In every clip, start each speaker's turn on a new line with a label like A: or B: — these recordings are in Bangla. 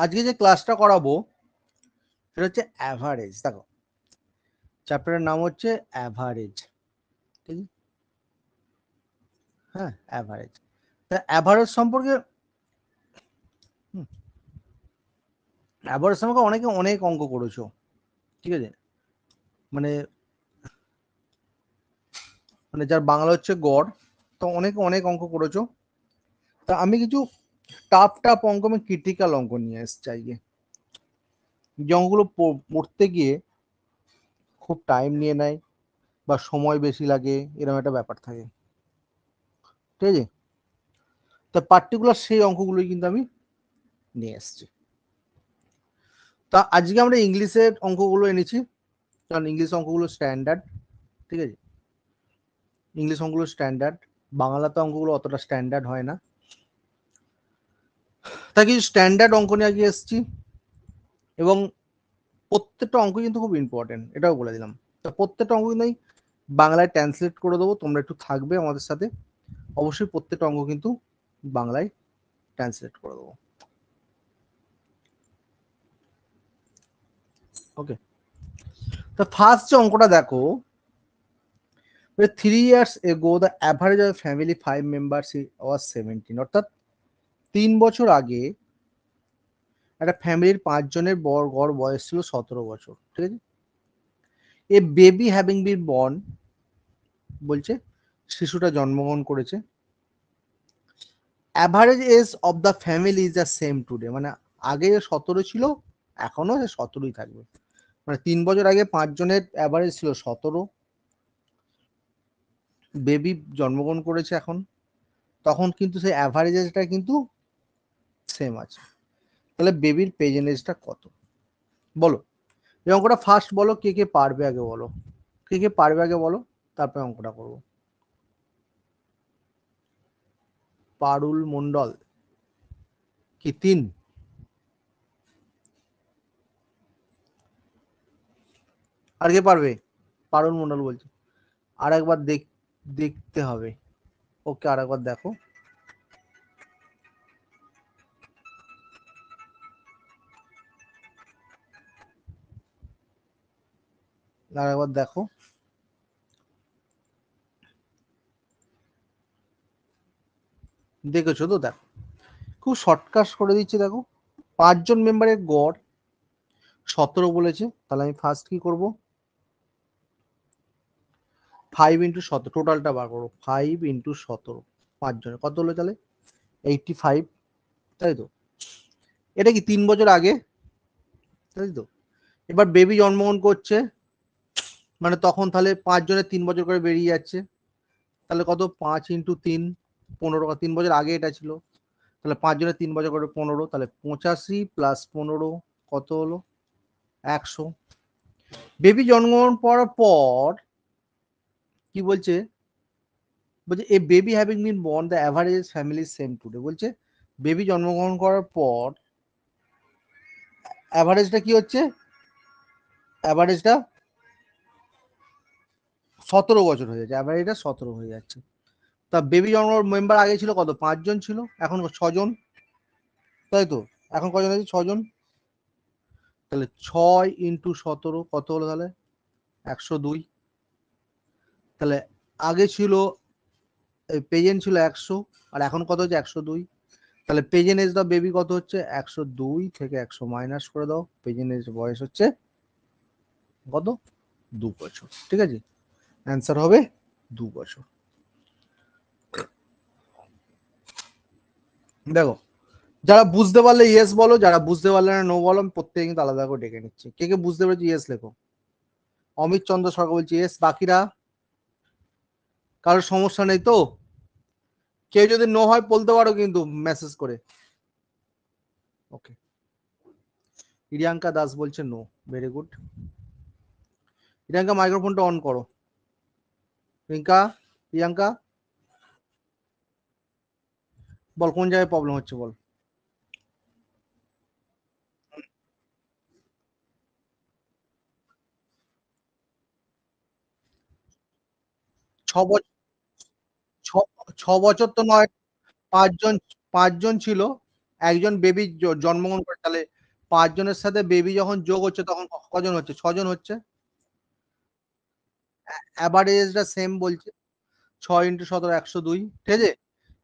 A: আজকে যে ক্লাসটা করাবো সেটা হচ্ছে অ্যাভারেজ। দেখো চ্যাপ্টারের নাম হচ্ছে অ্যাভারেজ, ঠিক আছে? হ্যাঁ, অ্যাভারেজ। তা অ্যাভারেজ সম্পর্কে অ্যাভারেজ সম্পর্কে অনেকে অনেক অঙ্ক করেছো, ঠিক আছে? মানে মানে যার বাংলা হচ্ছে গড়, তো অনেকে অনেক অঙ্ক করেছো। তা আমি কিছু টাফ টাফ অঙ্ক, আমি ক্রিটিক্যাল অঙ্ক নিয়ে এসছি আজকে, যে অঙ্কগুলো পড়তে গিয়ে খুব টাইম নিয়ে নেয় বা সময় বেশি লাগে, এরকম একটা ব্যাপার থাকে, ঠিক আছে? তা পার্টিকুলার সেই অঙ্কগুলোই কিন্তু আমি নিয়ে এসছি। তা আজকে আমরা ইংলিশের অঙ্কগুলো এনেছি, কারণ ইংলিশ অঙ্কগুলো স্ট্যান্ডার্ড, ঠিক আছে? ইংলিশ অঙ্কগুলো স্ট্যান্ডার্ড, বাংলাতে অঙ্কগুলো অতটা স্ট্যান্ডার্ড হয় না। তা কিছু স্ট্যান্ডার্ড অঙ্ক নিয়ে আজকে এসছি, এবং প্রত্যেকটা অঙ্ক কিন্তু খুব ইম্পর্টেন্ট, এটাও বলে দিলাম। তা প্রত্যেকটা অঙ্ক কিন্তু বাংলায় ট্রান্সলেট করে দেবো, তোমরা একটু থাকবে আমাদের সাথে। অবশ্যই প্রত্যেকটা অঙ্ক কিন্তু বাংলায় ট্রান্সলেট করে দেবো, ওকে? তা ফার্স্ট যে অঙ্কটা দেখো, 3 years ago the average of family 5 members was 17, অর্থাৎ 3 বছর আগে একটা ফ্যামিলির 5 জনের গড় বয়স ছিল 17 বছর, ঠিক আছে? A baby having been born, বলছে শিশুটা জন্মগ্রহণ করেছে। Average age of the family is the same today, মানে আগে 17 ছিল, এখনো 17ই থাকবে। মানে 3 বছর আগে 5 জনের অ্যাভারেজ ছিল 17, বেবি জন্মগ্রহণ করেছে এখন, তখন কিন্তু সেই অ্যাভারেজ এজটা কিন্তু সেম আছে। তাহলে বেবির প্রেজেন্ট এজটা কত বলো? এই অঙ্কটা ফার্স্ট বলো, কে কে পারবে আগে বলো, কে কে পারবে আগে বলো, তারপরে অঙ্কটা করবো। পারুল মন্ডল, কি 3? আর কে পারবে? পারুল মন্ডল বলছে। আর একবার দেখতে হবে, ওকে আর একবার দেখো। আর একবার দেখো, দেখেছো তো? দেখো খুব শর্টকাট করে দিচ্ছি, দেখো 5 জন মেম্বারের গড় 17 বলেছে, তাহলে আমি ফার্স্ট কি করব, 5 ইন্টু 17, টোটালটা বার করো, 5 ইন্টু 17, 5 জনের কত হলো তাহলে 85, তাই তো? এটা কি 3 বছর আগে, তাই তো? এবার বেবি জন্মগ্রহণ করছে, মানে তখন তাহলে 5 জনের 3 বছর করে বেরিয়ে যাচ্ছে, তাহলে কত, 5 ইন্টু 3, 15, 3 বছর আগে এটা ছিল, তাহলে 5 জনের 3 বছর করে 15, তাহলে 85 প্লাস 15 কত হলো 100। বেবি জন্মগ্রহণ করার পর কি বলছে, বলছে a baby having been born the average family same today, বলছে বেবি জন্মগ্রহণ করার পর অ্যাভারেজটা কি হচ্ছে, অ্যাভারেজটা 17 বছর হয়ে যাচ্ছে, অ্যাভারেজটা 17 হয়ে যাচ্ছে। তা বেবি জন্ম মেম্বার আগে ছিল কত, 5 জন ছিল, এখন 6 জন, তাই তো? এখন কজন আছে, 6 জন। তাহলে 6 ইন্টু 17 কত হলো তাহলে 102। তাহলে আগে ছিল প্রেজেন্ট ছিল 100, আর এখন কত হচ্ছে 102। তাহলে প্রেজেন্ট এজ দা বেবি কত হচ্ছে, 102 থেকে 100 মাইনাস করে দাও, প্রেজেন্ট এজ বয়স হচ্ছে কত, 2 বছর, ঠিক আছে? অ্যান্সার হবে 2 বছর। দেখো যারা বুঝতে পারলে ইয়েস বলো, যারা বুঝতে পারলে না নো বলো, আমি প্রত্যেকে কিন্তু আলাদা করে ডেকে নিচ্ছি। কে কে বুঝতে পেরেছি ইয়েস লেখো। অমিত চন্দ্র সরকার বলছি ইয়েস, বাকিরা কারোর সমস্যা নেই তো? কেউ যদি নো হয় বলতে পারো কিন্তু মেসেজ করে, ওকে? প্রিয়াঙ্কা দাস বলছে নো, ভেরি গুড। প্রিয়াঙ্কা মাইক্রোফোনটা অন করো, প্রিয়াঙ্কা বল কোন জায়গায় প্রবলেম হচ্ছে বল। 6 বছর, 6 বছর তো নয়, 5 জন, 5 জন ছিল, একজন বেবি জন্মগ্রহণ করে, তাহলে 5 জনের সাথে বেবি যখন যোগ হচ্ছে তখন কজন হচ্ছে? 6 জন হচ্ছে। অ্যাভারেজটা সেম বলছে। 6 × 17 102, ঠিক আছে?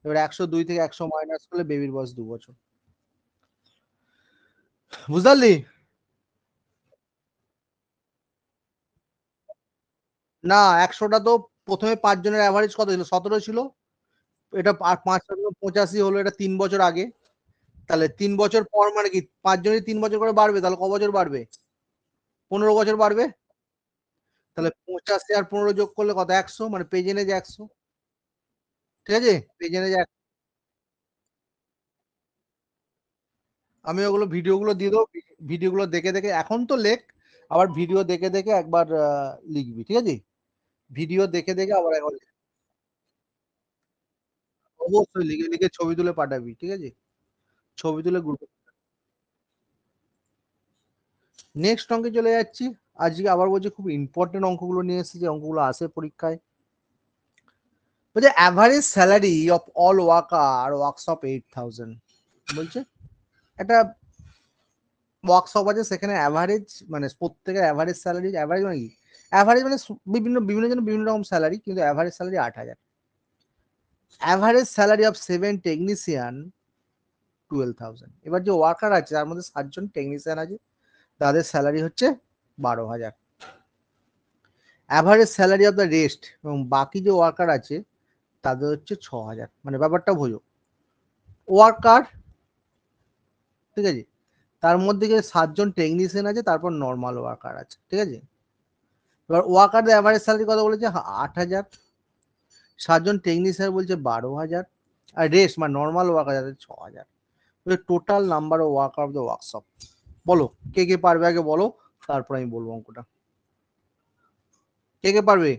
A: এবার 102 থেকে 100 মাইনাস করলে বেবির বয়স 2 বছর। বুঝতে পারলি? না, 100টা তো প্রথমে 5 জনের এভারেজ কত ছিল? 17 ছিল। এটা আর 5 85 হলো, এটা 3 বছর আগে। তাহলে 3 বছর পর মানে কি 5 জনই 3 বছর করে বাড়বে, তাহলে ক বছর বাড়বে? 15 বছর বাড়বে। তাহলে 85 আর 15 যোগ করলে কত? 100, মানে পেজেনেজ 100। ঠিক আছে? পেজেনেজ আমি ওগুলো ভিডিওগুলো দিয়ে দেবো। ভিডিওগুলো দেখে দেখে এখন তো লেখ, আবার ভিডিও দেখে দেখে একবার লিখবি, ঠিক আছে? ভিডিও দেখে দেখে আবার একবার অবশ্যই লিখে লিখে ছবি তুলে পাঠাবি, ঠিক আছে? ছবি তুলে গ্রুপে। নেক্সট অঙ্কে চলে যাচ্ছি। আজকে আবার বলছি খুব ইম্পর্টেন্ট অঙ্কগুলো নিয়ে এসেছি, যে অঙ্কগুলো আসে পরীক্ষায়। বলছে average salary of all worker workshop 8000 বলছে। একটা ওয়ার্কশপ আছে, সেখানে অ্যাভারেজ মানে প্রত্যেকের অ্যাভারেজ স্যালারি, অ্যাভারেজ মানে কি? অ্যাভারেজ মানে বিভিন্ন বিভিন্ন জনের বিভিন্ন রকম স্যালারি, কিন্তু average salary 8000। Average salary of 7 technician 12000। এবার যে ওয়ার্কার আছে তার মধ্যে 7 জন টেকনিশিয়ান আছে, তাদের স্যালারি হচ্ছে 12000। Average salary of the rest, এবং বাকি যে ওয়ার্কার আছে তাদের হচ্ছে 6000। মানে ব্যাপারটা বোঝো, ওয়ার্কার, ঠিক আছে, তার মধ্যে যে 7 জন টেকনিশিয়ান আছে, তারপর নর্মাল ওয়ার্কার আছে, ঠিক আছে? এবার ওয়ার্কারদের অ্যাভারেজ স্যালারি কত বলেছে? 8000। 7 জন টেকনিশিয়ান বলছে 12000, আর রেস্ট মানে নর্মাল ওয়ার্কার যাদের 6000। Total number of worker of the workshop. বলো কে কে পারবে, আগে বলো, তারপর আমি বলবো অঙ্কটা। কে কে পারবে?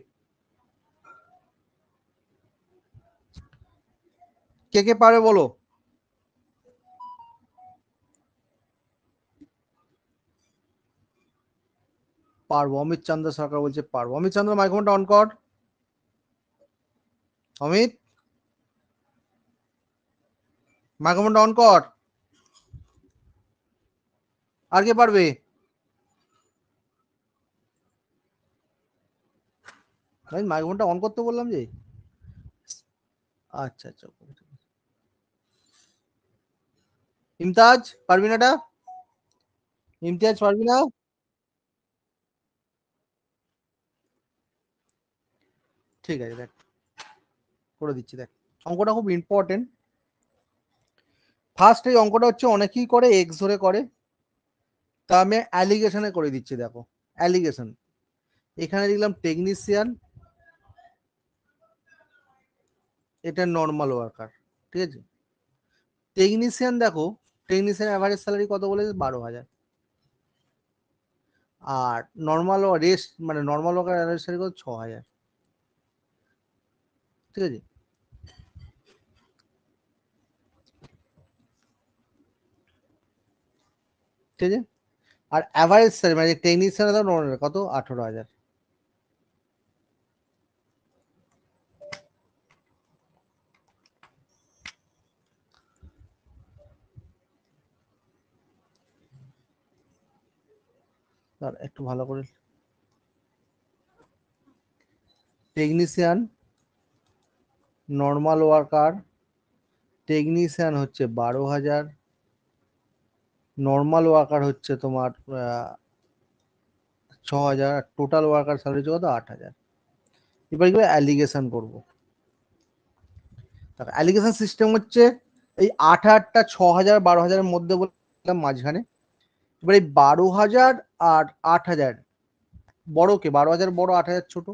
A: কে কে পারবে বলো। পারবো। অমিত চন্দ্র সরকার বলছে পারবো। অমিত চন্দ্র মাইক্রোফোনটা অন কর। অমিত, মাইক্রোফোনটা অন কর। আর কে পারবে? আমি মাইক্রোফোনটা অন করতে বললাম যে। আচ্ছা আচ্ছা। ইমতাজ, পারবি না এটা? ইমতিয়াজ পারবি না? ঠিক আছে, দেখ করে দিচ্ছি, দেখ অঙ্কটা খুব ইম্পর্টেন্ট। ফার্স্ট এই অঙ্কটা হচ্ছে অনেকেই করে এক্স ধরে করে, তা আমি অ্যালিগেশনে করে দিচ্ছি। দেখো অ্যালিগেশন, এখানে লিখলাম টেকনিশিয়ান, এটা নর্মাল ওয়ার্কার, ঠিক আছে? টেকনিশিয়ান দেখো, টেকনিশিয়ান অ্যাভারেজ স্যালারি কত বলেছে? 12000। আর নর্মাল রেস্ট মানে নর্মাল ওয়ার্কার অ্যাভারেজ স্যালারি কত? 6000, ঠিক আছে? ঠিক আছে, আর অ্যাভারেজ স্যালারি মানে টেকনিশিয়ান কত? 18000। একটু ভালো করে, টেকনিশিয়ান, নর্মাল ওয়ার্কার, টেকনিশিয়ান হচ্ছে 12000, নর্মাল ওয়ার্কার হচ্ছে তোমার 6000, টোটাল ওয়ার্কার স্যালারি কত? 8000। এবার কি অ্যালিগেশন করবো। অ্যালিগেশন সিস্টেম হচ্ছে এই 8000টা 6000 12000-এর মধ্যে বললাম মাঝখানে। এবার এই 12000 আর 8000, বড় কে? 12000 বড়, 8000 ছোট।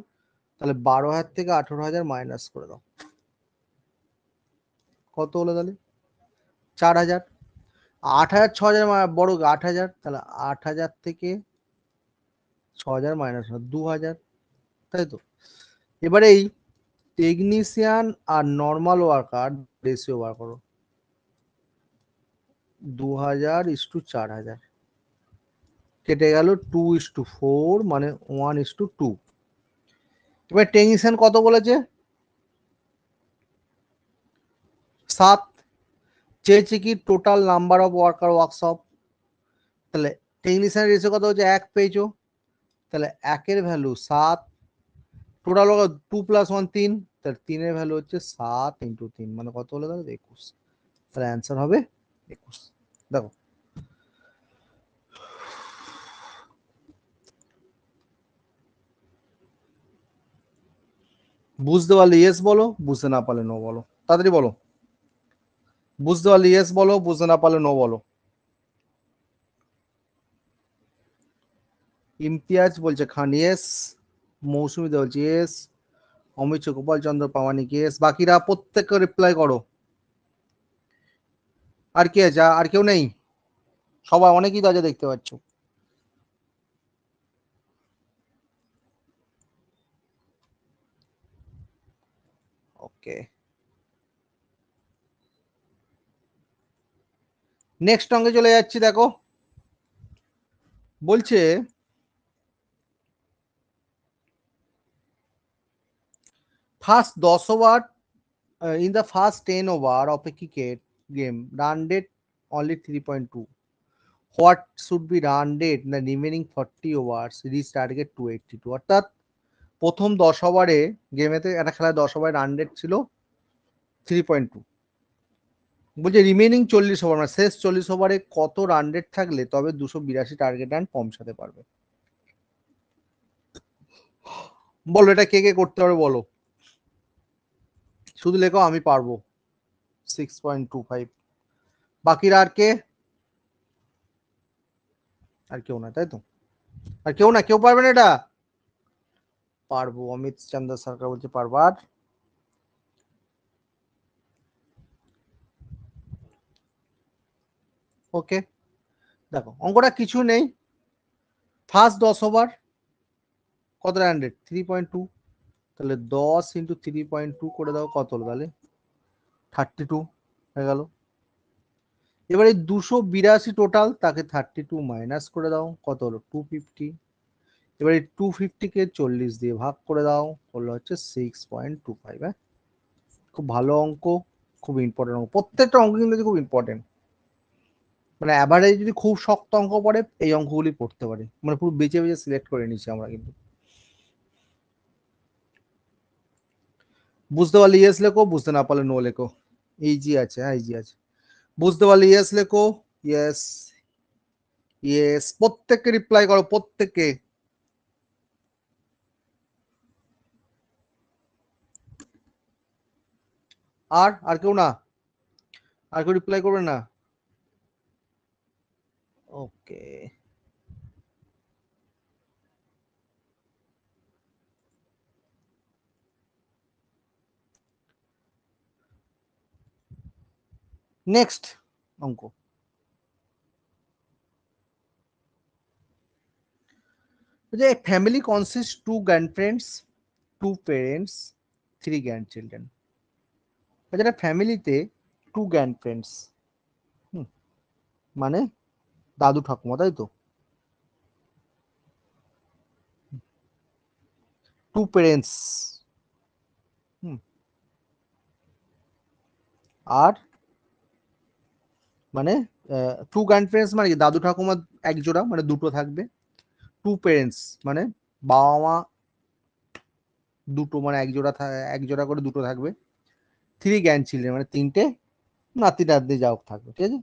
A: তাহলে 12000 থেকে 18000 মাইনাস করে দাও, কত হলো তাহলে? 4000। 8000 6000 বড়, 8000, তাহলে 8000 থেকে 6000 মাইনাস 2000, তাই তো? এবারে এই টেকনিশিয়ান আর নর্মাল ওয়ার্কার রেশিও বার করো। 2000:4000 কেটে গেল 2:4, মানে 1:2। এবার টেকনিশিয়ান কত বলেছে? 7। চেয়েছে কি total number of worker workshop, তাহলে টেকনিশিয়ান রেশিও কত হচ্ছে 1 পেয়েছো, তাহলে 1 এর ভ্যালু 7, টোটাল 2 + 1 3, তাহলে 3 এর ভ্যালু হচ্ছে 7 × 3 মানে কত হলো তাহলে 21, তাহলে অ্যান্সার হবে 21। দেখো বুঝতে পারলে ইয়েস বলো, বুঝতে না পারলে নো বলো, তাড়াতাড়ি বলো। বুঝতে পারলে ইয়েস বলো, বুঝতে না পারলে নো বলো। ইমতিয়াজ বলছে খান ইয়েস, মৌসুমি বলছে ইয়েস, অমিত গোপাল চন্দ্র প্রামাণিক ইয়েস, বাকিরা প্রত্যেককে রিপ্লাই করো। আর কে আছে, আর কেউ নেই? সবাই অনেকেই তো আছে দেখতে পাচ্ছ। ওকে, নেক্সট অঙ্কে চলে যাচ্ছি। দেখো বলছে first 10 over in the first 10 over of a cricket game run rate only 3.2, what should be run rate in the remaining 40 overs reach target 282, অর্থাৎ প্রথম 10 ওভারে গেমেতে একটা খেলায় 10 ওভারে রান রেট ছিল 3.2, বলছে রিমেনিং 40 ওভার মানে শেষ 40 ওভারে কত রান রেট থাকলে তবে 282 টার্গেট রান পৌঁছাতে পারবে। বলো এটা কে কে করতে পারবে বলো, শুধু লেখো আমি পারবো 6.25, বাকিরা আর কে? আর কেউ না তাই তো, আর কেউ না, কেউ পারবে না এটা? পারবো, অমিত চন্দ্র সরকার বলছে পারবো। আর ওকে, দেখো অঙ্কটা কিছু নেই, ফার্স্ট 10 ওভার কত রান রেট 3.2, তাহলে 10 × 3.2 করে দাও, কত হলো তাহলে 32 হয়ে গেল। এবারে 282 টোটাল, তাকে 32 মাইনাস করে দাও, কত হলো 250, এবারে 250 কে 40 দিয়ে ভাগ করে দাও, হলো হচ্ছে 6.25। হ্যাঁ, খুব ভালো অঙ্ক, খুব ইম্পর্টেন্ট অঙ্ক, প্রত্যেকটা অঙ্ক কিন্তু খুব ইম্পর্টেন্ট, মানে অ্যাভারেজ যদি খুব শক্ত অঙ্ক পড়ে এই অঙ্কগুলি পড়তে পারে, মানে পুরো বেছে বেছে সিলেক্ট করে নিচ্ছি আমরা কিন্তু। বুঝতে পারলে ইয়েস লেখো, বুঝতে না পারলে নো লেখো, ইজি আছে, হ্যাঁ ইজি আছে। বুঝতে পারলে ইয়েস লেখো, ইয়েস ইয়েস, প্রত্যেককে রিপ্লাই করো, প্রত্যেককে। আর কেউ না, আর কেউ রিপ্লাই করবে না? ওকে, নেক্সট অঙ্ক, যে ফ্যামিলি কনসিস্ট 2 গ্র্যান্ডপারেন্টস, 2 পেরেন্টস, 3 গ্র্যান্ডচিলড্রেন, যেটা ফ্যামিলিতে 2 গ্র্যান্ডপারেন্টস মানে দাদু ঠাকুমা তাই তো, 2 পেরেন্টস আর মানে 2 গ্র্যান্ডপারেন্টস মানে কি দাদু ঠাকুমা এক জোড়া মানে দুটো থাকবে, 2 পেরেন্টস মানে বাবা মা দুটো মানে এক জোড়া করে দুটো থাকবে, 3 গ্র্যান্ডচিলড্রেন মানে তিনটে নাতি নাতনি যাও থাকবে, ঠিক আছে।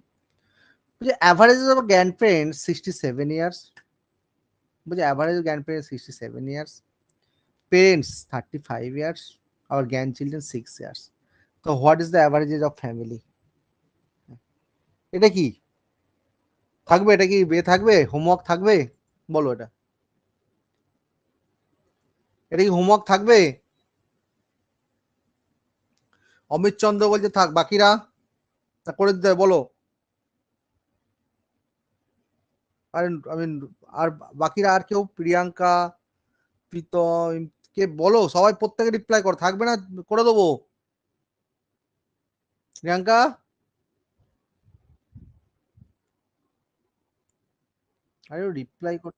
A: বলছে অ্যাভারেজ অফ গ্র্যান্ডপারেন্টস 67 ইয়ার্স, বলছে average গ্র্যান্ডপারেন্টস 67 years, parents 35 years, our grandchildren 6 years, so what is the average age of family? এটা কি থাকবে, এটা কি বে থাকবে, হোমওয়ার্ক থাকবে, বলো এটা, এটা কি হোমওয়ার্ক থাকবে? অমিত চন্দ্র বলছে থাক, বাকিরা করে দিতে বলো। আর আমি আর বাকিরা আর কেউ, প্রিয়াঙ্কা, প্রীতম, কে বলো, সবাই প্রত্যেকে রিপ্লাই কর, থাকবে না করে দেবো। প্রিয়াঙ্কা, আরে রিপ্লাই কর,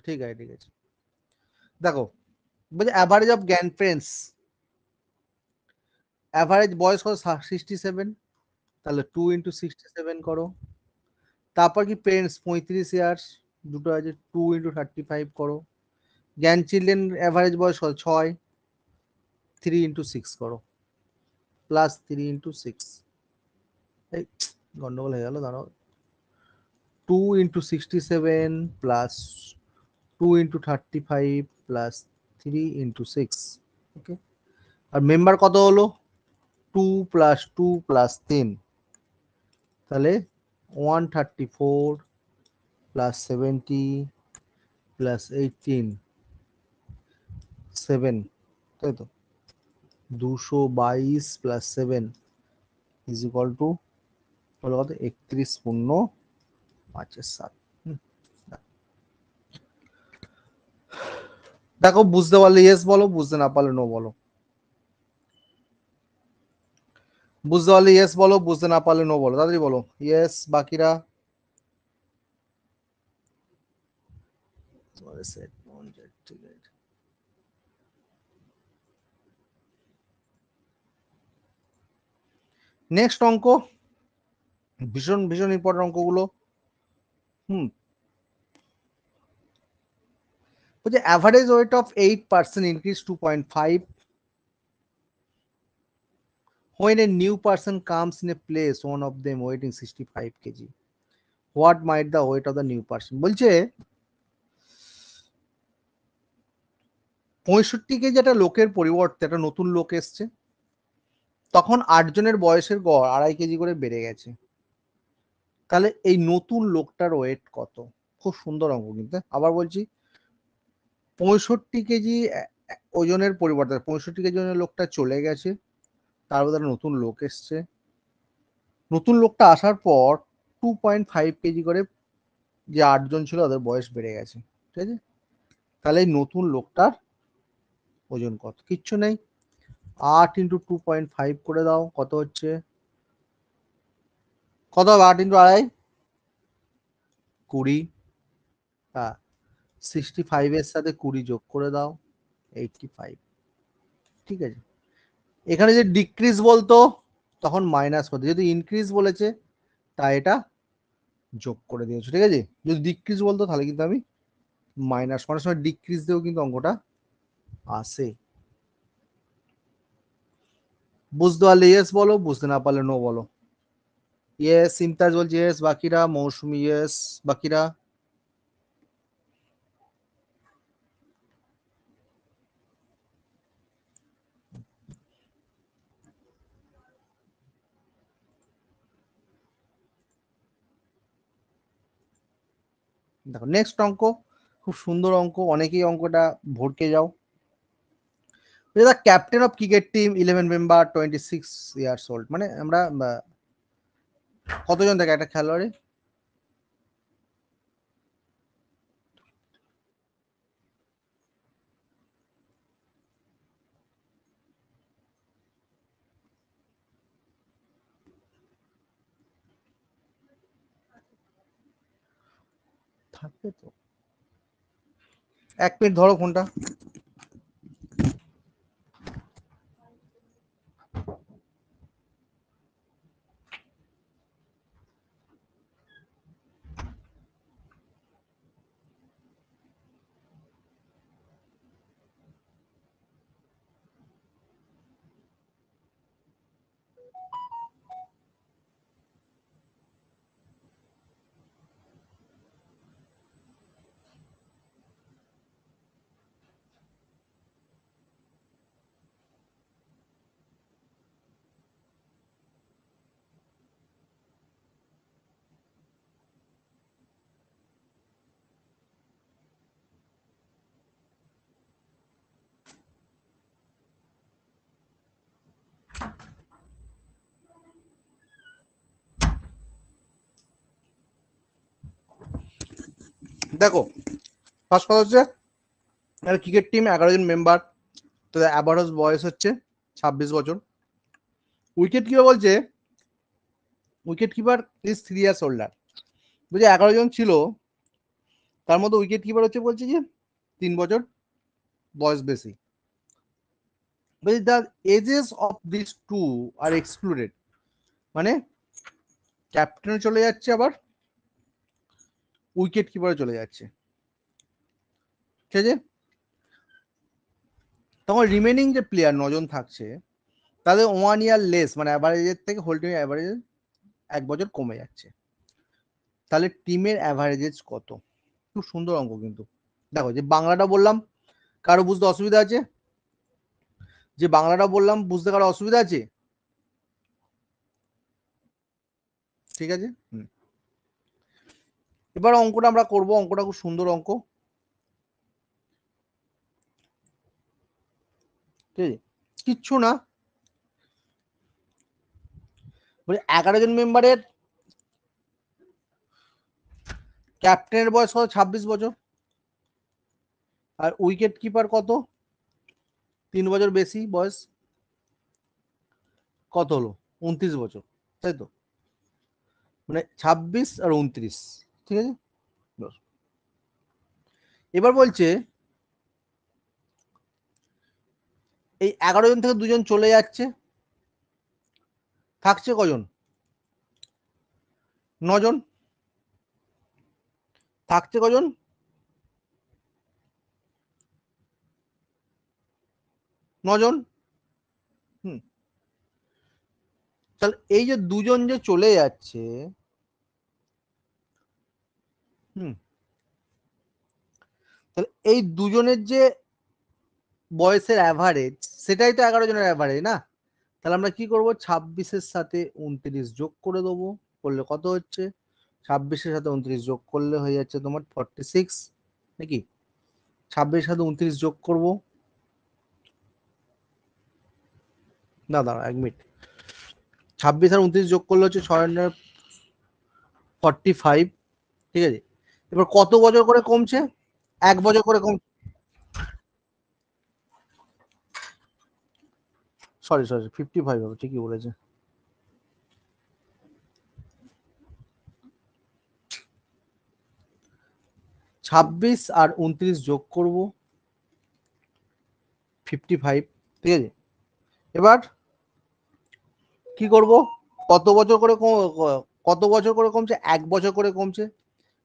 A: ঠিক আছে ঠিক আছে। দেখো বলছে average of grand parents average বয়স কত 67, তাহলে 2 ইন্টু 67 করো। তারপর কি পেরেন্টস 35 ইয়ার্স, দুটো আছে 2 ইন্টু 35 করো। গ্র্যান্ড চিলড্রেন অ্যাভারেজ বয়স কত 6, 3 ইন্টু 6 করো, প্লাস 3 ইন্টু 6, এই গন্ডগোল হয়ে গেল, দাঁড়াও। 2 into 67 plus 2 into 35 plus 3 into 6, ওকে। আর মেম্বার কত হলো 2 প্লাস 2 প্লাস 3, তাহলে 134 প্লাস 70 প্লাস 18, 7, তাই তো 222 প্লাস 7 ইজ ইকুয়াল টু হলো কত 31 পূর্ণ 5/7। দেখো বুঝতে পারলে ইয়েস বলো, বুঝতে না পারলে নো বলো। বুঝতে পারলে ইয়েস বলো, বুঝতে না পারলে নো বলো, তাড়াতাড়ি বলো ইয়েস। বাকিরা নেক্সট অঙ্ক, ভীষণ ভীষণ ইম্পর্টেন্ট অঙ্কগুলো। বলছে average weight of 8% increase 2.5 when a new person comes in a place, one of them weighing 65 kg. What might the weight of the new person? বলছে 65 কেজি একটা লোকের পরিবর্তে একটা নতুন লোক এসছে, তখন 8 জনের বয়সের গড় 2.5 কেজি করে বেড়ে গেছে। তাহলে এই নতুন লোকটার ওয়েট কত? খুব সুন্দর অঙ্ক কিন্তু। আবার বলছি 65 কেজি ওজনের পরিবর্তে 65 কেজি ওজনের লোকটা চলে গেছে, তার মধ্যে নতুন লোক এসছে, নতুন লোকটা আসার পর 2.5 কেজি করে যে 8 জন ছিল তাদের বয়স বেড়ে গেছে, ঠিক আছে। তাহলে এই নতুন লোকটার ওজন কত? কিচ্ছু নেই, 8 ইন্টু 2.5 করে দাও, কত হচ্ছে, কত হবে 8 ইন্টু 2.5 20, হ্যাঁ 65 এর সাথে 20 যোগ করে দাও 85, ঠিক আছে। এখানে যে ডিক্রিজ বলতো তখন মাইনাস করতে, যদি ইনক্রিজ বলেছে তাই এটা যোগ করে দিয়েছো, ঠিক আছে। যদি ডিক্রিজ বলতো তাহলে কিন্তু আমি মাইনাস, অনেক সময় ডিক্রিজ দিয়েও কিন্তু অঙ্কটা আসে। বুঝতে পারলে ইয়েস বলো, বুঝতে না পারলে নো বলো। ইয়েস ইমতাজ বলছে ইয়েস, বাকিরা মৌসুমি ইয়েস, বাকিরা দেখো নেক্সট অঙ্ক, খুব সুন্দর অঙ্ক, অনেকেই অঙ্কটা ভরকে যাও। The captain of cricket team 11 member 26 years old, মানে আমরা কতজন থাকে একটা খেলোয়াড়ে? থাকে তো, 1 মিনিট ধরো ফোনটা। দেখো ফার্স্ট কথা হচ্ছে ক্রিকেট টিম 11 জন মেম্বার, তো অ্যাভারেজ বয়স হচ্ছে 26 বছর। উইকেট কিপার বলছে wicket keeper is 3 years older, বুঝে 11 জন ছিল তার মধ্যে উইকেট কিপার হচ্ছে বলছে যে 3 বছর বয়স বেশি। but the ages of these two are excluded, মানে ক্যাপ্টেনে চলে যাচ্ছে আবার উইকেট কিপারে চলে যাচ্ছে, ঠিক আছে। তখন রিমেনিং যে প্লেয়ার 9 জন থাকছে তাদের 1 ইয়ার লেস, মানে অ্যাভারেজের থেকে হোল্ডিং অ্যাভারেজ 1 বছর কমে যাচ্ছে। তাহলে টিমের অ্যাভারেজেস কত? খুব সুন্দর অঙ্ক কিন্তু। দেখো যে বাংলাটা বললাম, কারো বুঝতে অসুবিধা আছে? যে বাংলাটা বললাম বুঝতে কারো অসুবিধা আছে? ঠিক আছে। এবার অঙ্কটা আমরা করব, অঙ্কটা খুব সুন্দর অঙ্ক, ঠিক আছে। কিচ্ছু না, 11 জন মেম্বারের ক্যাপ্টেনের বয়স কত? 26 বছর। আর উইকেট কিপার কত? 3 বছর বেশি বয়স, কত হলো? 29 বছর, তাই তো? মানে 26 আর 29, ঠিক আছে। এবার বলছে এই 11 জন থেকে 2 জন চলে যাচ্ছে, থাকছে কজন? 9 জন। থাকছে কজন? 9 জন। তাহলে এই যে 2 জন যে চলে যাচ্ছে, তাহলে এই 2 জনের যে বয়সের অ্যাভারেজ, সেটাই তো 11 জনের অ্যাভারেজ না? তাহলে আমরা কি করব? 26-এর সাথে 29 যোগ করে দেবো, করলে কত হচ্ছে? 26-এর সাথে 29 যোগ করলে হয়ে যাচ্ছে তোমার 46, নাকি? 26-এর সাথে 29 যোগ করব, না দাঁড়া 1 মিনিট, 26 আর 29 যোগ করলে হচ্ছে 645, ঠিক আছে। এবার কত বছর করে কমছে? 1 বছর করে কম, সরি সরি 55 হবে, ঠিকই বলেছে। 26 আর 29 যোগ করব, 55, ঠিক আছে। এবার কি করব? কত বছর করে কত বছর করে কমছে? 1 বছর করে কমছে।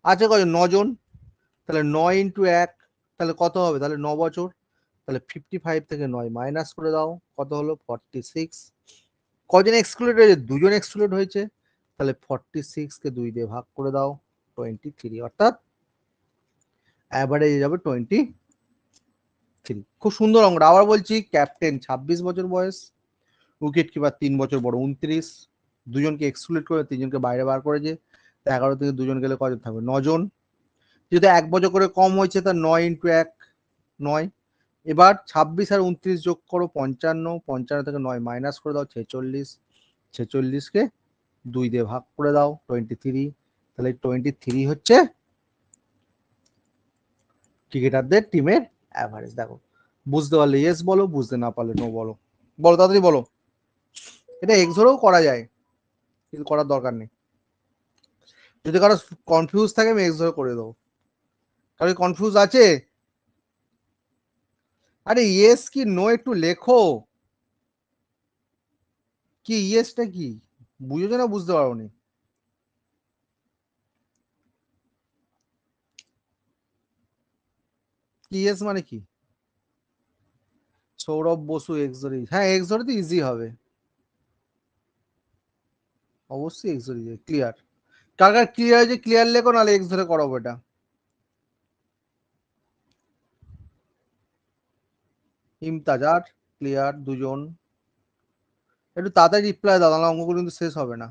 A: আছে কত? 9 জন। তাহলে 9 ইন্টু 1, তাহলে কত হবে? তাহলে 9 বছর। তাহলে 55 থেকে 9 মাইনাস করে দাও, কত হলো? 46। কজন এক্সক্লুডেড হয়েছে? 2 জন এক্সক্লুডেড হয়েছে, তাহলে 46 কে 2 দিয়ে ভাগ করে দাও, 23, অর্থাৎ অ্যাভারেজ যাবে 23। খুব সুন্দর অঙ্কটা। আবার বলছি, ক্যাপ্টেন 26 বছর বয়স, উইকেট কিপার 3 বছর বড় 29, 2 জনকে এক্সক্লুড করে 3 জনকে বাইরে বার করেছে, 11 থেকে 2 জন গেলে কজন থাকবে? 9 জন। যেহেতু 1 বছর করে কম হয়েছে, তার 9 ইন্টু 1, 9। এবার 26 আর 29 যোগ করো, 55, 55 থেকে 9 মাইনাস করে দাও, 46, 46কে 2 দিয়ে ভাগ করে দাও, 23। তাহলে 23 হচ্ছে ক্রিকেটারদের টিমের অ্যাভারেজ। দেখো, বুঝতে পারলে ইয়েস বলো, বুঝতে না পারলে নো বলো। বলো তাড়াতাড়ি বলো। এটা এক্স ধরেও করা যায়, কিন্তু করার দরকার নেই। যদি কারো কনফিউজ থাকে আমি এক্স ধরে করে দেবো। কারো কনফিউজ আছে? আরে ইয়েস কি নো একটু লেখো। কি ইয়েসটা কি বুঝেছো না বুঝতে পারো নি? কি ইয়েস মানে কি? সৌরভ বসু এক্স ধরে, হ্যাঁ এক্স ধরে তো ইজি হবে, অবশ্যই এক্স ধরে ক্লিয়ার। কার কার ক্লিয়ার হয়েছে ক্লিয়ার লেখো, নাহলে এক্স ধরে করাবো এটা। ইমতাজ আর ক্লিয়ার 2 জন। একটু তাড়াতাড়ি রিপ্লাই দাও, নাহলে অঙ্কগুলো কিন্তু শেষ হবে না।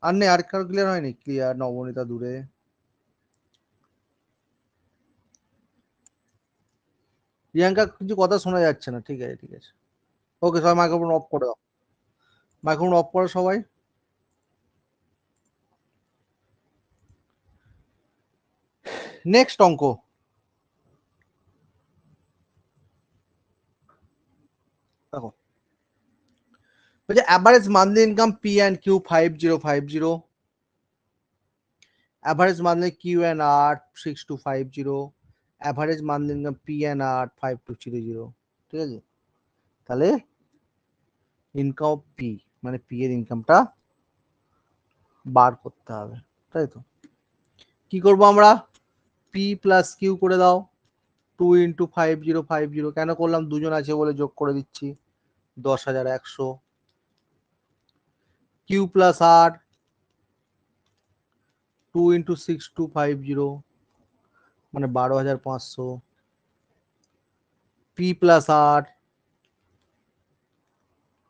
A: আর নেই, আর কারো ক্লিয়ার হয়নি? ক্লিয়ার নবনীতা দূরে। প্রিয়াঙ্কা কিছু কথা শোনা যাচ্ছে না, ঠিক আছে ঠিক আছে। ওকে, সবাই মাইক্রোফোন অফ করে দাও, মাইক্রোফোন অফ করো সবাই। নেক্সট অঙ্ক। দেখো, বলছে average monthly income P and Q 5050, average monthly Q and R 6250, average monthly income PNR 5200, ঠিক আছে? তাহলে ইনকাম পি মানে পি এর ইনকামটা বার করতে হবে, তাই তো? কি করব আমরা? পি প্লাস কিউ করে দাও, 2 × 5050, কেন করলাম? দুজন আছে বলে যোগ করে দিচ্ছি, 10,100। কিউ প্লাস আর 2 × 6250, মানে 12,500। পি প্লাস আর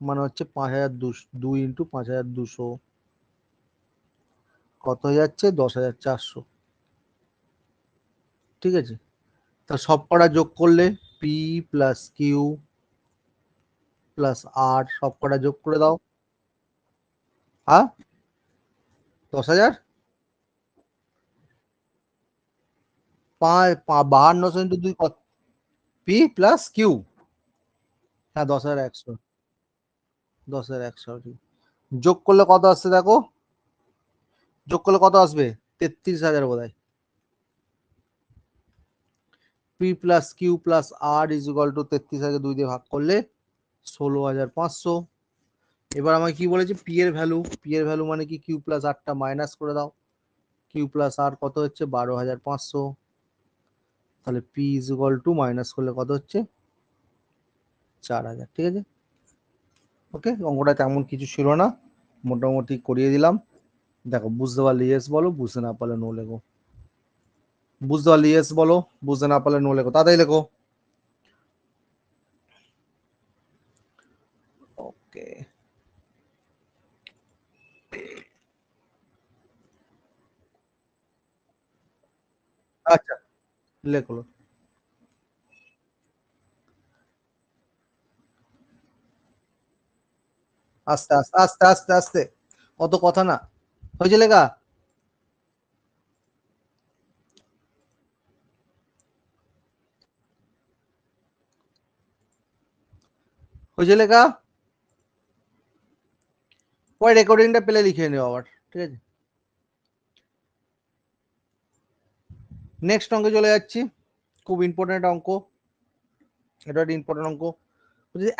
A: মানে হচ্ছে 5,200, 2 × 5,200, কত হয়ে যাচ্ছে? 10,400, ঠিক আছে? তা সব কটা যোগ করলে পি প্লাস কিউ প্লাস আর সব কটা যোগ করে দাও। হ্যাঁ, 10,000, 5200 ইন্টু 2 কত? পি প্লাস কিউ, হ্যাঁ 10,100, 10,100 যোগ করলে কত আসছে দেখো? যোগ করলে কত আসবে? 33,000 বোধ হয়। P plus Q plus R is equal to 33,000 2 দিয়ে ভাগ করলে 16,500। এবার আমাকে কি বলেছে? পি এর ভ্যালু, পি এর ভ্যালু মানে কি? কিউ প্লাস আরটা মাইনাস করে দাও। কিউ প্লাস আর কত হচ্ছে? 12,500। তাহলে P is equal two minus করলে কত হচ্ছে? 4,000, ঠিক আছে? ওকে, অঙ্কটা তেমন কিছু ছিল না, মোটামুটি করিয়ে দিলাম। দেখো বুঝতে পারলে ইয়েস বলো, বুঝতে না পারলে নো লেখো। বুঝতে পারলে ইয়েস বলো, বুঝতে না পারলে নো লেখো, তাড়াতাড়ি লেখো। ওকে, আচ্ছা লেখো। আস্তে আস্তে আস্তে আস্তে আস্তে, অত কথা না। হয়েছে লেখা? হয়েছে লেখা? ওই রেকর্ডিংটা পেলে লিখে নিও আবার, ঠিক আছে? নেক্সট অঙ্কে চলে যাচ্ছি, খুব ইম্পর্টেন্ট অঙ্ক, এটা একটা ইম্পর্টেন্ট অঙ্ক।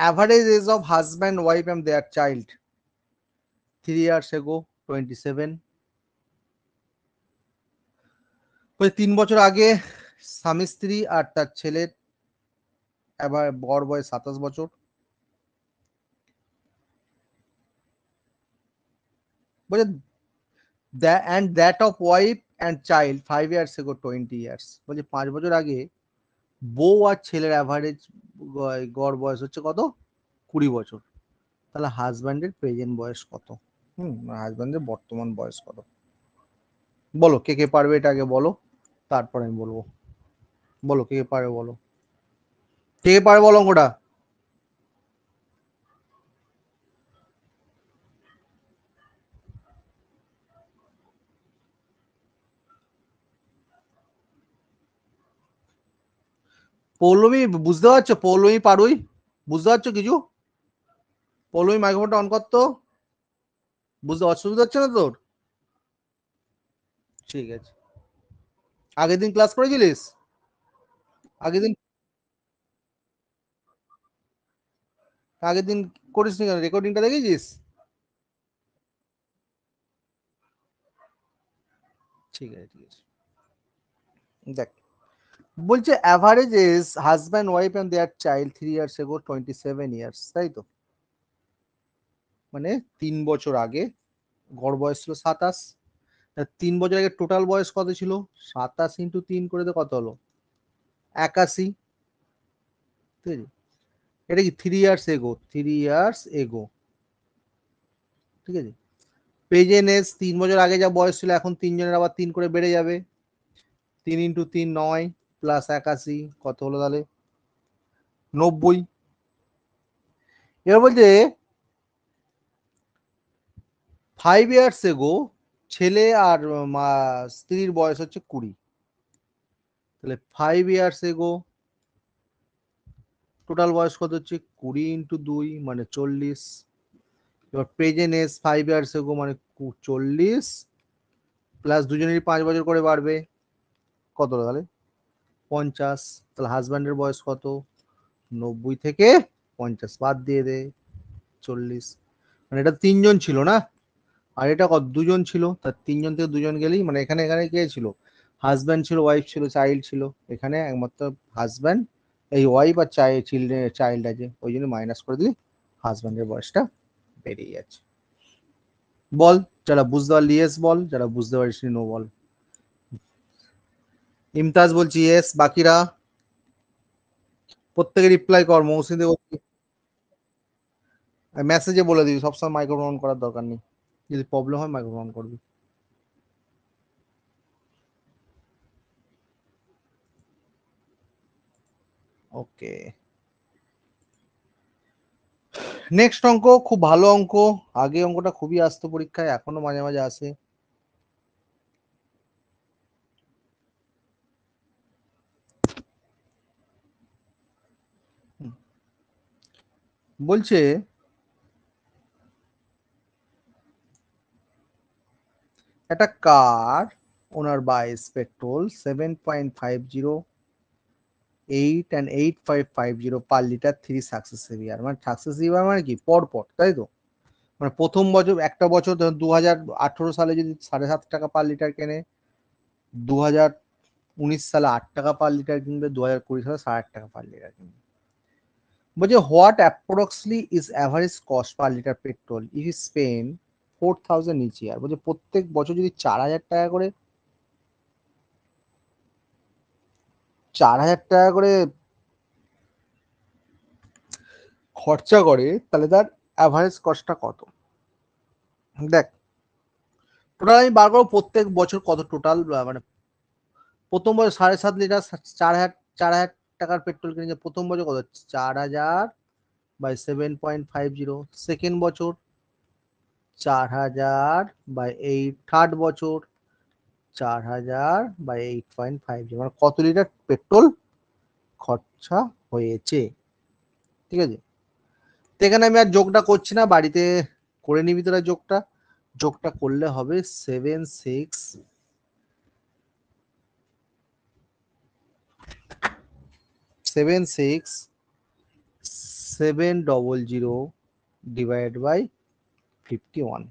A: Average age of husband wife and their child 3 years ago 27। 3 বছর আগে স্বামী স্ত্রী আর তার ছেলের এবার গড় বয়স 27 বছর। বলছে and that of wife and child 5 years ago 20 years। বলছে 5 বছর আগে বউ আর ছেলের অ্যাভারেজ গড় বয়স হচ্ছে কত? 20 বছর। তাহলে হাজব্যান্ডের প্রেজেন্ট বয়স কত? হাজব্যান্ডের বর্তমান বয়স কত? বলো কে কে পারবে, এটা আগে বলো, তারপরে আমি বলবো। বলো কে কে পারবে, বলো কে কে পারবে, বলো অঙ্কটা। পৌলমী বুঝতে পারছো? পৌলমী পারুই বুঝতে পারছো কিছু? পৌলমী মাইক্রোফোনটা অন করতো, বুঝতে অসুবিধা হচ্ছে না তোর? ঠিক আছে। আগের দিন ক্লাস করেছিলিস? আগের দিন, আগের দিন করিস নি কেন? রেকর্ডিংটা দেখেছিস? ঠিক আছে ঠিক আছে, দেখ। বলছে average age husband wife and their child 3 years ago 27 years, তাই তো? মানে 3 বছর আগে গড় বয়স ছিল 27। 3 বছর আগে টোটাল বয়স কত ছিল? 27 ইন্টু 3 করে দে, কত হলো? 81, ঠিক আছে? এটা কি 3 years ago, 3 years ago, ঠিক আছে? প্রেজেন্ট এজ 3 বছর আগে যা বয়স ছিল, এখন তিনজনের আবার 3 করে বেড়ে যাবে। 3 × 3 9 প্লাস 81, কত হলো তাহলে? 90। এবার বলছে 5 years ago ছেলে আর স্ত্রীর বয়স হচ্ছে 20। তাহলে 5 years ago টোটাল বয়স কত হচ্ছে? 20 × 2 মানে 40। এবার প্রেজেন্ট এজ 5 years ago মানে 40 প্লাস দুজনেরই 5 বছর করে বাড়বে, কত হলো তাহলে? 50, তাহলে হাজব্যান্ডের বয়স কত? 90 থেকে 50 বাদ দিয়ে দে, 40। মানে এটা 3 জন ছিল না, আর এটা কত? 2 জন ছিল। তার 3 জন থেকে 2 জন গেলেই মানে এখানে এখানে কে ছিল? হাজব্যান্ড ছিল, ওয়াইফ ছিল, চাইল্ড ছিল। এখানে একমাত্র হাজব্যান্ড, এই ওয়াইফ আর চাইল্ড আছে, ওই জন্য মাইনাস করে দিলে হাজব্যান্ডের বয়সটা বেরিয়ে যাচ্ছে। বল, যারা বুঝতে পারলি ইয়েস বল, যারা বুঝতে পারিস নো বল। ইমতাজ বলছি ইয়েস, বাকিরা প্রত্যেকে রিপ্লাই কর। মৌসুমী মেসেজে বলে দিবি, সবসময় মাইক্রোফোন অন করার দরকার নেই, যদি প্রবলেম হয় মাইক্রোফোন অন করবি। ওকে, নেক্সট অঙ্ক খুব ভালো অঙ্ক। আগে অঙ্কটা খুবই আসতো পরীক্ষায়, এখনো মাঝে মাঝে আসে। বলছে একটা car owner buys petrol 7.50, 8 and 8550 per litre 3 successive year. মানে সাকসেসিভ ইয়ার মানে কি? পর পর, তাই তো? মানে প্রথম বছর, একটা বছর ধর 2018 সালে যদি 7.5 টাকা পার লিটার কেনে, 2019 সালে 8 টাকা পার লিটার কিনবে, 2020 সালে 8.5 টাকা পার লিটার কিনবে। বলছে what approximately is average cost per litre petrol if you spend 4000 each year. বলছে প্রত্যেক বছর যদি 4000 টাকা করে, 4000 টাকা করে খরচা করে, তাহলে তার অ্যাভারেজ কস্টটা কত? দেখ, টোটাল আমি বার করবো প্রত্যেক বছর কত টোটাল, মানে প্রথম বছর 7.5 লিটার 4,000 টাকার পেট্রোল কিনেছে, প্রথম বছর কত? 4000 বাই 7.50। সেকেন্ড বছর 4000 বাই 8, থার্ড বছর 4000 বাই 8.50, মানে কত লিটার পেট্রোল খরচা হয়েছে। ঠিক আছে, তো এখানে আমি আর যোগটা করছি না, বাড়িতে করে নিবি তোরা যোগটা। যোগটা করলে হবে 76700 ডিভাইড বাই 51।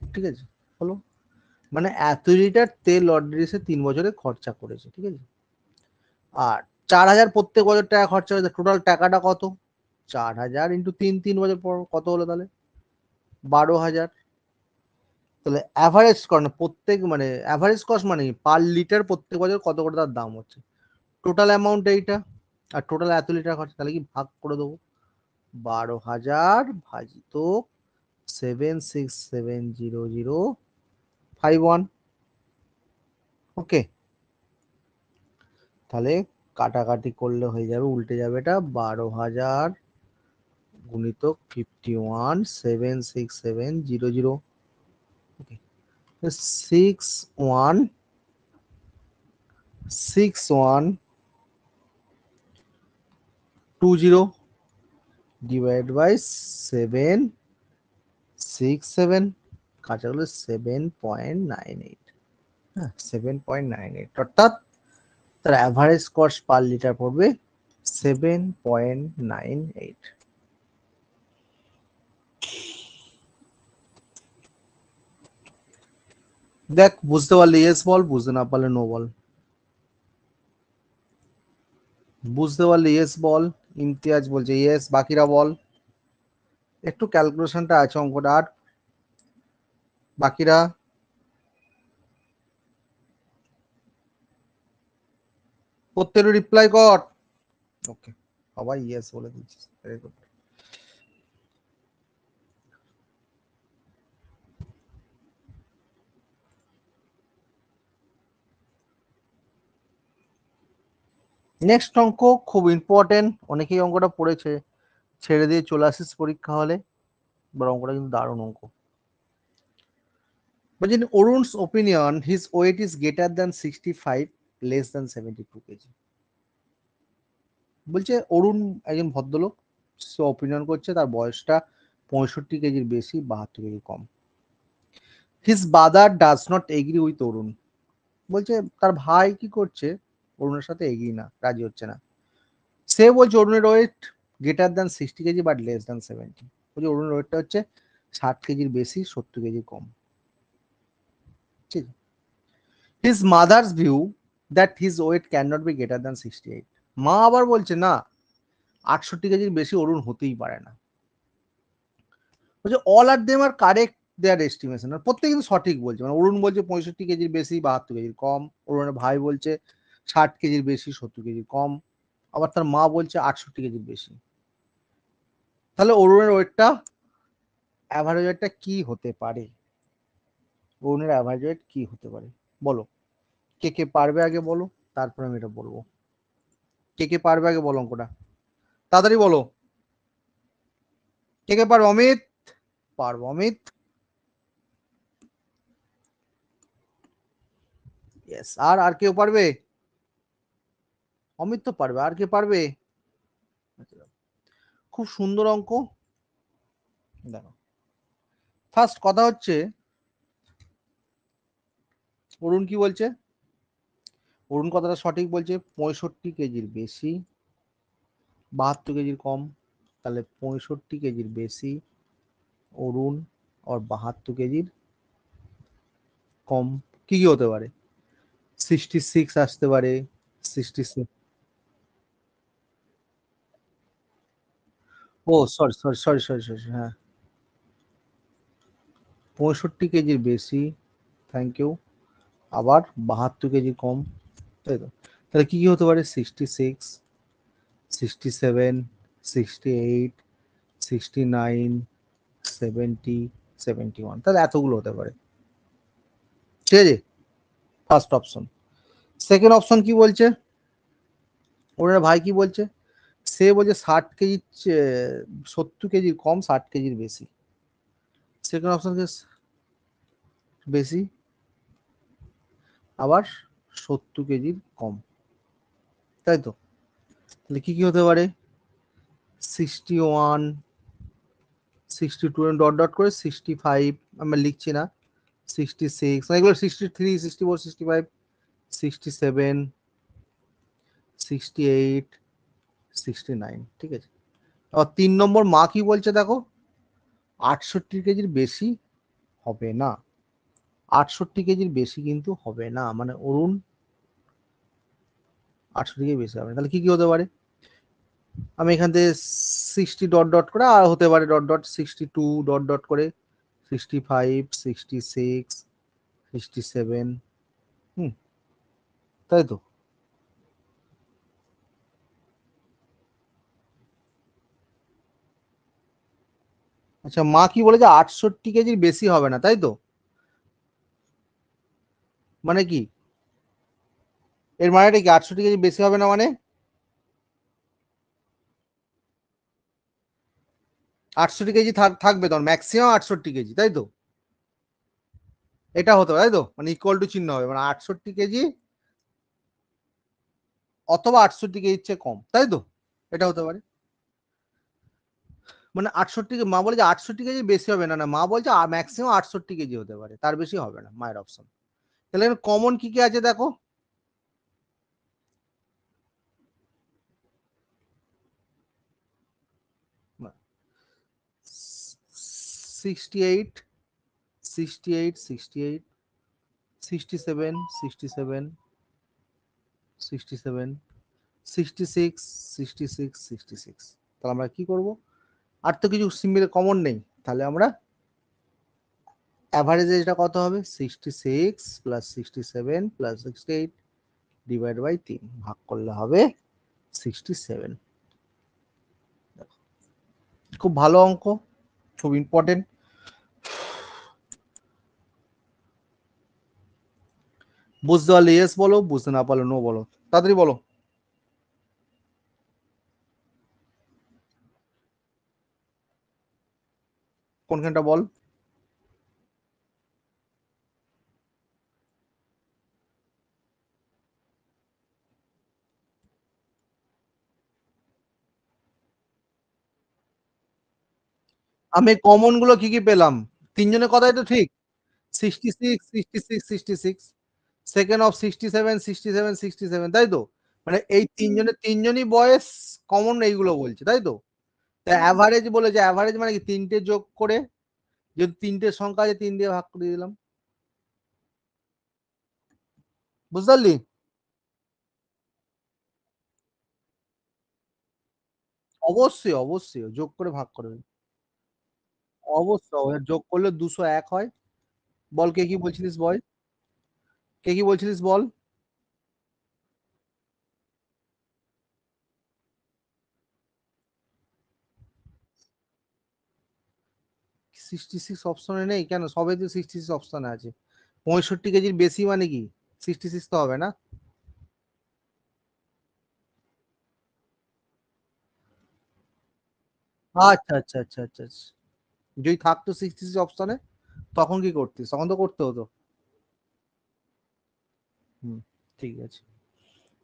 A: ঠিক আছে, হলো। মানে এত লিটার তেল অলরেডি সে 3 বছরে খরচা করেছে। ঠিক আছে, আর 4000 প্রত্যেক বছর টাকা খরচা হয়েছে, টোটাল টাকাটা কত? 4000 ইন্টু 3 বছর পর কত হলো তাহলে? 12,000। তাহলে অ্যাভারেজ কস্ট প্রত্যেক, মানে অ্যাভারেজ কস্ট মানে পার লিটার প্রত্যেক বছর কত করে তার দাম হচ্ছে, টোটাল অ্যামাউন্ট এইটা। আর টোটাল এত লিটার খরচা, তাহলে কি ভাগ করে দেবো? 12,000 ভাজিত 7670051। ওকে, তাহলে কাটাকাটি করলে হয়ে যাবে, উল্টে যাবে, এটা 12,000 গুণিতক 51, 76700। ওকে, 616120 ডিভাইড বাই 767, কাঁচা হলো 7.98। হ্যাঁ, 7.98, অর্থাৎ তার অ্যাভারেজ কস্ট পার লিটার পড়বে 7.98। দেখ, বুঝতে পারলে ইয়েস বল, বুঝতে না পারলে নো বল। বুঝতে পারলে ইয়েস বল। ইমতিয়াজ বলছে ইয়েস, বাকিরা বল। একটু ক্যালকুলেশনটা আছে অঙ্কটা, আর বাকিরা প্রত্যেক রিপ্লাই কর। ওকে, সবাই ইয়েস বলে দিচ্ছিস, ভেরি গুড। নেক্সট অঙ্ক খুব ইম্পর্টেন্ট, অনেকেই অঙ্কটা পড়েছে, ছেড়ে দিয়ে চলে আসিস পরীক্ষা হলে, এবার অঙ্কটা কিন্তু দারুণ অঙ্ক। বলছেন Arun's opinion his weight is greater than 65, less than 72 KG. বলছে অরুণ একজন ভদ্রলোক, সে অপিনিয়ন করছে তার বয়সটা 65 কেজির বেশি, 72 কেজি কম। His brother does not agree with Arun. বলছে তার ভাই কি করছে, অরুণের সাথে এগিয়ে না, রাজি হচ্ছে না। সে বলছে অরুণের weight greater than 60 KG but less than 70। বলছে অরুণের ওয়েটটা হচ্ছে 60 কেজির বেশি, 70 কেজি কম। ঠিক। His mother's view that his weight can not be greater than 68। মা আবার বলছে না, 68 কেজির বেশি অরুণ হতেই পারে না। বলছে all R them are correct there estimation, প্রত্যেকে কিন্তু সঠিক বলছে। মানে অরুণ বলছে 65 কেজির বেশি, 72 কেজির কম। অরুণের ভাই বলছে 60 কেজির বেশি, 70 কেজির কম। আবার তার মা বলছে 68 কেজির বেশি। তাহলে অরুণের ওয়েটটা, অ্যাভারেজ ওয়েটটা কি হতে পারে? অরুণের অ্যাভারেজ ওয়েট কি হতে পারে বলো? কে কে পারবে আগে বলো, তারপর আমি এটা বলবো। কে কে পারবে আগে বলো অঙ্কটা, তাড়াতাড়ি বলো। কে কে পারবে? অমিত পারবো, অমিত। ইয়েস। আর আর কেউ পারবে? অমিত তো পারবে, আর কে পারবে? খুব সুন্দর অঙ্ক। দেখো, ফার্স্ট কথা হচ্ছে অরুণ কি বলছে? অরুণ কথাটা সঠিক বলছে, 65 কেজির বেশি, 72 কেজির কম। তাহলে 65 কেজির বেশি অরুণ আর 72 কেজির কম। কি কি হতে পারে? 66 আসতে পারে, 66। ও sorry sorry sorry sorry sorry, হ্যাঁ, 65 কেজির বেশি, থ্যাংক ইউ। আবার 72 কেজি কম, তাই তো? তাহলে কি কি হতে পারে? 66, 67, 68, 69, 70, 71। তাহলে এতগুলো হতে পারে। ঠিক আছে, ফার্স্ট অপশন। সেকেন্ড অপশন কি বলছে? ওনার ভাই কি বলছে? সে বলছে 60 কেজি, 70 কেজির কম, 60 কেজির বেশি। সেকেন্ড অপশন বেশি, আবার 70 কেজির কম, তাই তো? তাহলে কি কি হতে পারে? 61, 62 ডট ডট করে 65, আমরা লিখছি না, 66, এগুলো 63, 64, 65, 67, 68, 69। ঠিক আছে। আর 3 নম্বর মা কি বলছে দেখো, 68 কেজির বেশি হবে না। 68 কেজির বেশি কিন্তু হবে না, মানে অরুণ 68 কেজি বেশি হবে না। তাহলে কি কি হতে পারে? আমি এখান থেকে 60 ডট ডট করে, আর হতে পারে ডট ডট 62 ডট ডট করে 65, 66, 67। হুম, তাই তো? আচ্ছা, মা কি বলেছে? 68 কেজির বেশি হবে না, তাই তো? মানে কি এর মানেটা কি? 68 কেজি বেশি হবে না মানে 68 কেজি থাকবে, তখন ম্যাক্সিমাম 68 কেজি, তাই তো? এটা হতে পারে, তাই তো? মানে ইকুয়াল টু চিহ্ন হবে, মানে 68 কেজি অথবা 68 কেজির চেয়ে কম, তাই তো? এটা হতে পারে। মানে 68, মা বলে যে 68 কেজি বেশি হবে না, না, মা বলছে ম্যাক্সিমাম 68 কেজি হতে পারে, তার বেশি হবে না, মায়ের অপশন। তাহলে কমন কি কি আছে দেখো। 68, 68, 68, 67, 67, 67, 66, 66, 66। তাহলে আমরা কি করব? আর তো কিছু সিম্বল কমন নেই, তাহলে আমরা অ্যাভারেজ এটা কত হবে? 66 প্লাস 67 প্লাস 68 ডিভাইড বাই 3, ভাগ করলে হবে 67। খুব ভালো অঙ্ক, খুব ইম্পর্টেন্ট। বুঝতে পারলে ইয়েস বলো, বুঝতে না পারলে নো বলো, তাড়াতাড়ি বলো। কোনখানটা বল? আমি কমন গুলো কি কি পেলাম? তিনজনের কথাই তো ঠিক। 66, 66, 66, সেকেন্ড অফ 67 67 67, তাই তো? মানে এই তিনজনই বয়স কমন, এইগুলো বলছে, তাই তো? অ্যাভারেজ বলেছে, অ্যাভারেজ মানে কি তিনটে যোগ করে, যদি তিনটে সংখ্যা আছে 3 দিয়ে ভাগ করে দিলাম, বুঝতে পারলি? অবশ্যই অবশ্যই যোগ করে ভাগ করবে, অবশ্যই যোগ করলে 201 হয়। বল কে কি বলছিলিস, বল কে কি বলছিলিস বল। 66 অপশনে নেই কেন? সবে তো 66 অপশনে আছে। 65 কেজির বেশি মানে কি 66 তো হবে না? আচ্ছা আচ্ছা আচ্ছা আচ্ছা আচ্ছা। যদি থাকতো 66 অপশনে তখন কি করতিস? তখন তো করতে হতো। হুম, ঠিক আছে।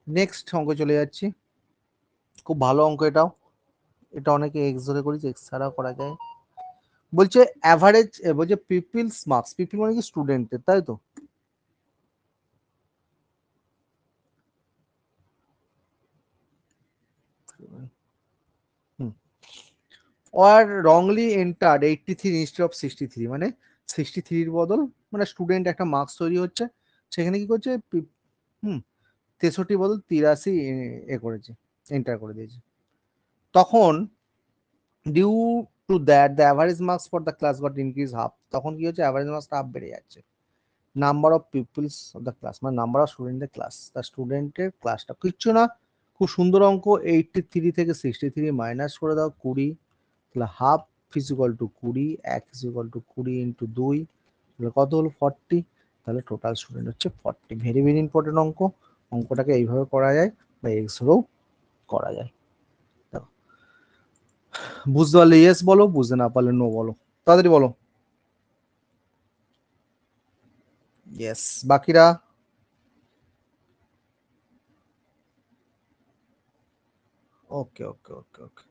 A: নেক্সট অঙ্ক চলে যাচ্ছি। খুব ভালো অঙ্ক এটাও। এটা অনেকে এক্স ধরে করেছে, এক্স ছাড়াও করা যায়। বলছে অ্যাভারেজ, বলছে পিপলস মার্কস, পিপল মানে কি স্টুডেন্টের, তাই তো? হুম। or wrongly entered 83 instead of 63, মানে 63 এর বদল, মানে স্টুডেন্ট একটা মার্কস তৈরি হচ্ছে, সেখানে কি করছে, হুম 63 বদল 83 করেছে, এন্টার করে দিয়েছে। তখন due to that the average marks for the class got increase half, তখন কি হচ্ছে, অ্যাভারেজ মার্কস হাফ বেড়ে যাচ্ছে। Number of peoples of the class, মানে নাম্বার অফ স্টুডেন্টের ক্লাস, তার স্টুডেন্টের ক্লাসটা কিচ্ছু না। খুব সুন্দর অঙ্ক। 83 থেকে 63 মাইনাস করে দাও 20, তাহলে half equal to 20, 1 equal to 20 into 2, তাহলে কত হলো 40। তাহলে টোটাল স্টুডেন্ট হচ্ছে 40। ভেরি ভেরি ইম্পর্টেন্ট অঙ্ক। অঙ্কটাকে এইভাবে করা যায় বা এক্স ধরেও করা যায়। দেখো, বুঝতে পারলে ইয়েস বলো, বুঝতে না পারলে নো বলো, তাড়াতাড়ি বলো। ইয়েস, বাকিরা? ওকে ওকে ওকে ওকে।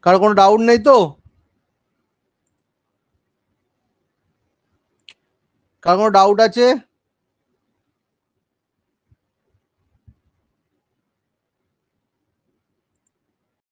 A: কারো কোনো ডাউট নেই তো? কারো কোনো ডাউট আছে?